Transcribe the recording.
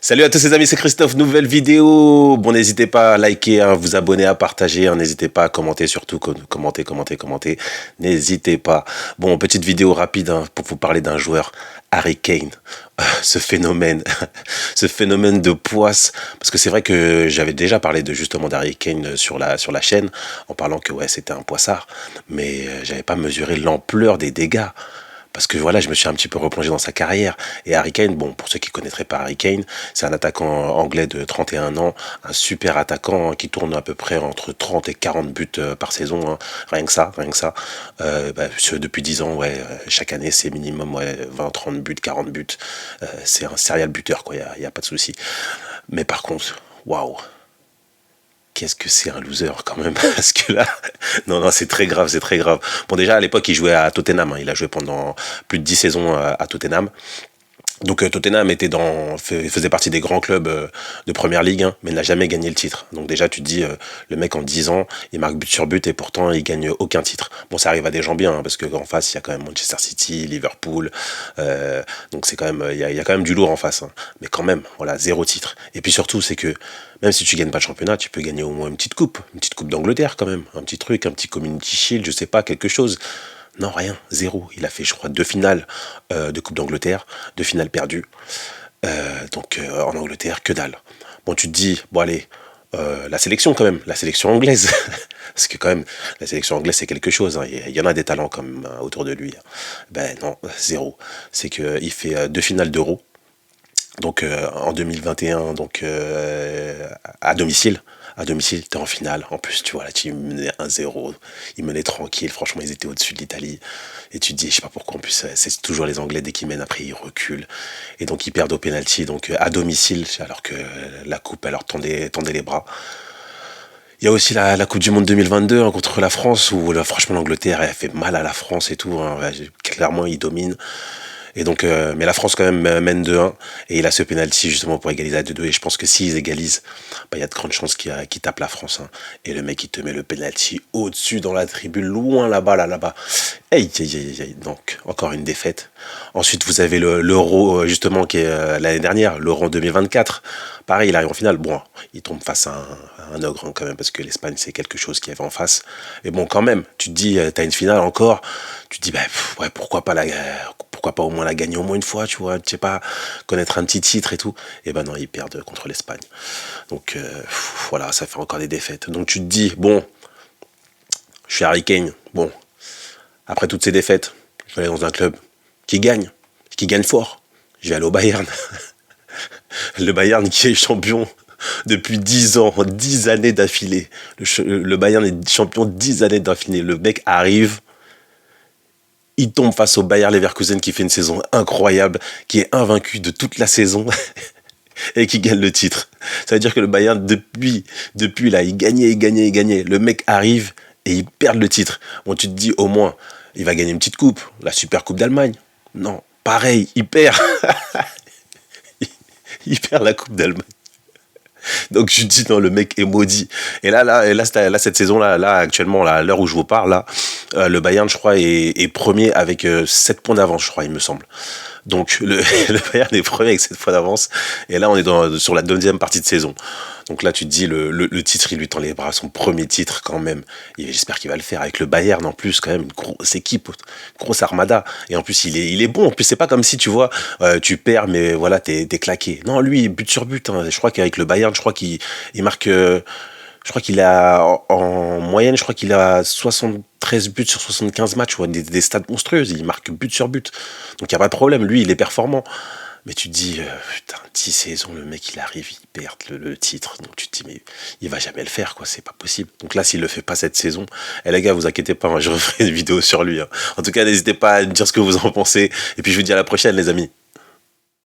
Salut à tous les amis, c'est Christophe, nouvelle vidéo. Bon, n'hésitez pas à liker, à vous abonner, à partager, hein, n'hésitez pas à commenter, surtout commenter. N'hésitez pas. Bon, petite vidéo rapide hein, pour vous parler d'un joueur, Harry Kane. Ce phénomène, ce phénomène de poisse, parce que c'est vrai que j'avais déjà parlé de justement d'Harry Kane sur la chaîne, en parlant que ouais c'était un poissard, mais j'avais pas mesuré l'ampleur des dégâts. Parce que voilà, je me suis un petit peu replongé dans sa carrière. Et Harry Kane, bon, pour ceux qui ne connaîtraient pas Harry Kane, c'est un attaquant anglais de 31 ans, un super attaquant hein, qui tourne à peu près entre 30 et 40 buts par saison. Hein. Rien que ça. Depuis 10 ans, ouais, chaque année, c'est minimum ouais, 20, 30 buts, 40 buts. C'est un serial buteur, quoi, y a pas de souci. Mais par contre, waouh, qu'est-ce que c'est un loser quand même, parce que là, non, c'est très grave, c'est très grave. Bon, déjà, à l'époque, il jouait à Tottenham, hein. Il a joué pendant plus de 10 saisons à Tottenham. Donc Tottenham faisait partie des grands clubs de Première Ligue, hein, mais n'a jamais gagné le titre. Donc déjà, tu te dis, le mec en 10 ans, il marque but sur but et pourtant, il gagne aucun titre. Bon, ça arrive à des gens bien, hein, parce qu'en face, il y a quand même Manchester City, Liverpool, donc c'est quand même, il y a quand même du lourd en face. Hein. Mais quand même, voilà, 0 titre. Et puis surtout, c'est que même si tu gagnes pas de championnat, tu peux gagner au moins une petite coupe d'Angleterre quand même, un petit truc, un petit Community Shield, je sais pas, quelque chose. Non, rien, 0. Il a fait, je crois, 2 finales de Coupe d'Angleterre, 2 finales perdues. En Angleterre, que dalle. Bon, tu te dis, bon allez, la sélection quand même, la sélection anglaise. Parce que quand même, la sélection anglaise, c'est quelque chose. Hein. Il y en a des talents quand même autour de lui. Ben non, 0. C'est qu'il fait 2 finales d'Euro. Donc en 2021, donc à domicile. À domicile, t'es en finale. En plus, tu vois, la team menait 1-0. Ils menaient tranquille. Franchement, ils étaient au-dessus de l'Italie. Et tu te dis, je sais pas pourquoi. En plus, c'est toujours les Anglais, dès qu'ils mènent, après, ils reculent. Et donc, ils perdent au penalty. Donc, à domicile, alors que la coupe, elle leur tendait les bras. Il y a aussi la Coupe du Monde 2022 hein, contre la France, où franchement, l'Angleterre, elle fait mal à la France et tout. Hein. Clairement, ils dominent. Et donc, mais la France quand même mène 2-1 et il a ce penalty justement pour égaliser à 2-2 et je pense que s'ils égalisent, bah, il y a de grandes chances qu'il tape la France. Hein. Et le mec il te met le penalty au-dessus dans la tribune, loin là-bas. Hey. Donc encore une défaite. Ensuite vous avez l'Euro justement qui est l'année dernière, l'Euro en 2024. Pareil, il arrive en finale. Bon, il tombe face à un ogre hein, quand même parce que l'Espagne c'est quelque chose qu'il y avait en face. Mais bon quand même, tu te dis t'as une finale encore, tu te dis bah ouais pourquoi pas au moins la gagner au moins une fois, tu vois, tu sais pas, connaître un petit titre et tout. Et ben non, ils perdent contre l'Espagne. Donc voilà, ça fait encore des défaites. Donc tu te dis, bon, je suis Harry Kane, bon, après toutes ces défaites, je vais aller dans un club qui gagne fort. Je vais aller au Bayern. Le Bayern qui est champion depuis 10 ans, 10 années d'affilée. Le Bayern est champion 10 années d'affilée. Le mec arrive, il tombe face au Bayer Leverkusen qui fait une saison incroyable, qui est invaincu de toute la saison et qui gagne le titre. Ça veut dire que le Bayern, depuis là, il gagnait. Le mec arrive et il perd le titre. Bon, tu te dis au moins, il va gagner une petite coupe, la Super Coupe d'Allemagne. Non, pareil, il perd. Il perd la Coupe d'Allemagne. Donc je dis non, le mec est maudit. Et là cette saison-là, actuellement, là, à l'heure où je vous parle, là, le Bayern, je crois, est premier avec 7 points d'avance, je crois, il me semble. Donc le Bayern est premier avec 7 points d'avance. Et là, on est sur la deuxième partie de saison. Donc là, tu te dis, le titre, il lui tend les bras, son premier titre quand même. Et j'espère qu'il va le faire avec le Bayern en plus, quand même, une grosse équipe, une grosse armada. Et en plus, il est bon. En plus, c'est pas comme si, tu vois, tu perds, mais voilà, t'es claqué. Non, lui, but sur but. Hein. Je crois qu'avec le Bayern, je crois qu'il marque... je crois qu'il a, en moyenne, je crois qu'il a 73 buts sur 75 matchs, ou des stats monstrueuses. Il marque but sur but. Donc, il n'y a pas de problème. Lui, il est performant. Mais tu te dis, putain, 10 saisons, le mec, il arrive, il perd le titre. Donc, tu te dis, mais il va jamais le faire, quoi. C'est pas possible. Donc là, s'il le fait pas cette saison, les gars, vous inquiétez pas, hein, je referai une vidéo sur lui. Hein. En tout cas, n'hésitez pas à me dire ce que vous en pensez. Et puis, je vous dis à la prochaine, les amis.